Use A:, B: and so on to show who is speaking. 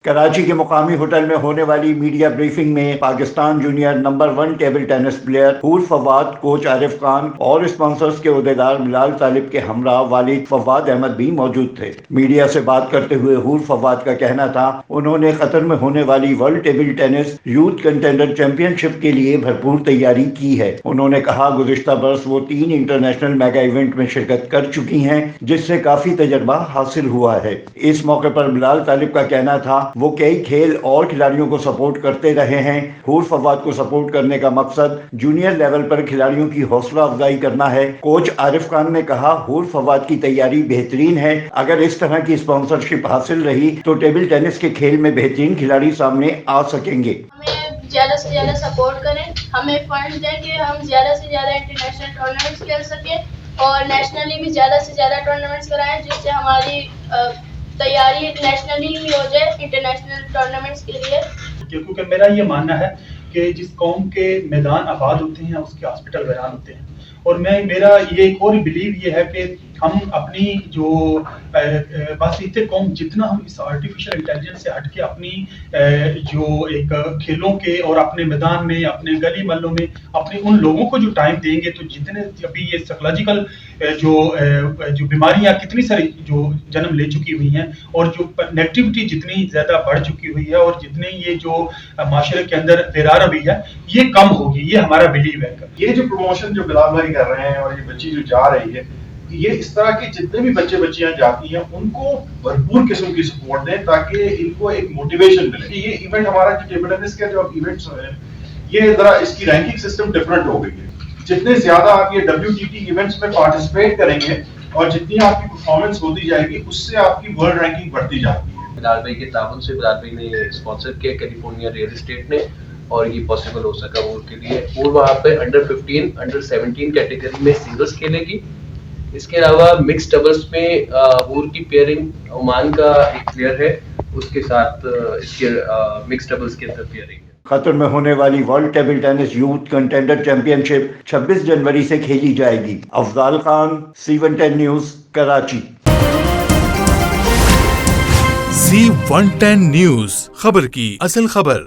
A: کراچی کے مقامی ہوٹل میں ہونے والی میڈیا بریفنگ میں Pakistan junior number 1 table tennis player Hoor Fawad, coach Arif Khan اور اسپانسرز کے عہدیدار بلال طالب کے ہمراہ والد فواد احمد بھی موجود تھے۔ میڈیا سے بات کرتے ہوئے حور فواد کا کہنا تھا انہوں نے قطر میں ہونے والی world table tennis youth contender championship کے لیے بھرپور تیاری کی ہے۔ انہوں نے کہا گزشتہ برس وہ 3 انٹرنیشنل میگا ایونٹ میں شرکت کر چکی ہیں جس سے کافی تجربہ حاصل ہوا ہے۔ اس موقع پر بلال طالب کا کہنا تھا وہ کئی کھیل اور کھلاڑیوں کو سپورٹ کرتے رہے ہیں۔ حور فواد کو سپورٹ کرنے کا مقصد جونیئر لیول پر کھلاڑیوں کی حوصلہ افزائی کرنا ہے۔ کوچ عارف خان نے کہا حور فواد کی تیاری بہترین ہے، اگر اس طرح کی اسپانسرشپ حاصل رہی تو ٹیبل ٹینس کے کھیل میں بہترین کھلاڑی سامنے آ سکیں گے۔
B: ہمیں زیادہ سے زیادہ سپورٹ کریں، ہمیں فنڈ دیں کہ ہم زیادہ سے زیادہ انٹرنیشنل ٹورنامنٹس کھیل سکیں اور نیشنلی بھی زیادہ سے زیادہ ٹورنامنٹس کرائیں، جس سے ہماری تیاری نیشنلی بھی ہو جائے انٹرنیشنل ٹورنامنٹس کے لیے۔
C: کیونکہ میرا یہ ماننا ہے کہ جس قوم کے میدان آباد ہوتے ہیں اس کے ہاسپٹل ویران ہوتے ہیں، اور میرا یہ ایک اور بلیو یہ ہے کہ ہم اپنی جو باسط قوم جتنا ہم اس آرٹیفیشل انٹیلیجنس سے ہٹ کے اپنی جو ایک کھیلوں کے اور اپنے میدان میں اپنے گلی محلوں میں اپنے ان لوگوں کو جو ٹائم دیں گے تو جتنے ابھی یہ سائیکولوجیکل جو بیماریاں کتنی ساری جو جنم لے چکی ہوئی ہیں اور جو نیگیٹیوٹی جتنی زیادہ بڑھ چکی ہوئی ہے اور جتنی یہ جو معاشرے کے اندر بیرار ہوئی ہے یہ کم ہوگی، یہ ہمارا بلیو ہے۔
D: یہ جو پروموشن جو بلال بھائی کر رہے ہیں اور یہ بچی جو جا رہی ہے، یہ اس طرح کے جتنے بھی بچے بچیاں جاتی ہیں ان کو بھرپور قسم کی سپورٹ دیں تاکہ ان کو ایک موٹیویشن ملے۔ یہ ایونٹ ہمارا جو ٹیبل ٹینس کے جو ایونٹس ہیں یہ ذرا اس کی رینکنگ سسٹم ڈفرینٹ ہو گئی ہے۔ جتنے زیادہ آپ یہ WTT ایونٹس میں پارٹیسپیٹ کریں گے اور جتنی آپ کی پرفارمنس ہوتی جائے گی اس سے آپ کی ورلڈ رینکنگ بڑھتی جاتی ہے۔
E: بلال بھائی کے تعاون سے بلال بھائی نے اسپانسر کیا کیلیفورنیا ریئل اسٹیٹ نے، اور یہ پاسبل ہو سکا وہ کے لیے۔ اور وہاں پہ انڈر 15 انڈر 17 کیٹیگری میں سنگلز کھیلے گی۔ اس کے علاوہ مکس ڈبلز میں حور کی پیئرنگ عمان کا ایک پلیئر ہے، اس کے ساتھ اس کے مکس ڈبلز کے اندر پیئرنگ ہے۔
A: قطر میں ہونے والی world table tennis youth contender championship 26 جنوری سے کھیلی جائے گی۔ Afzal Khan, C110 news, Karachi.
F: C110 news, خبر کی اصل خبر۔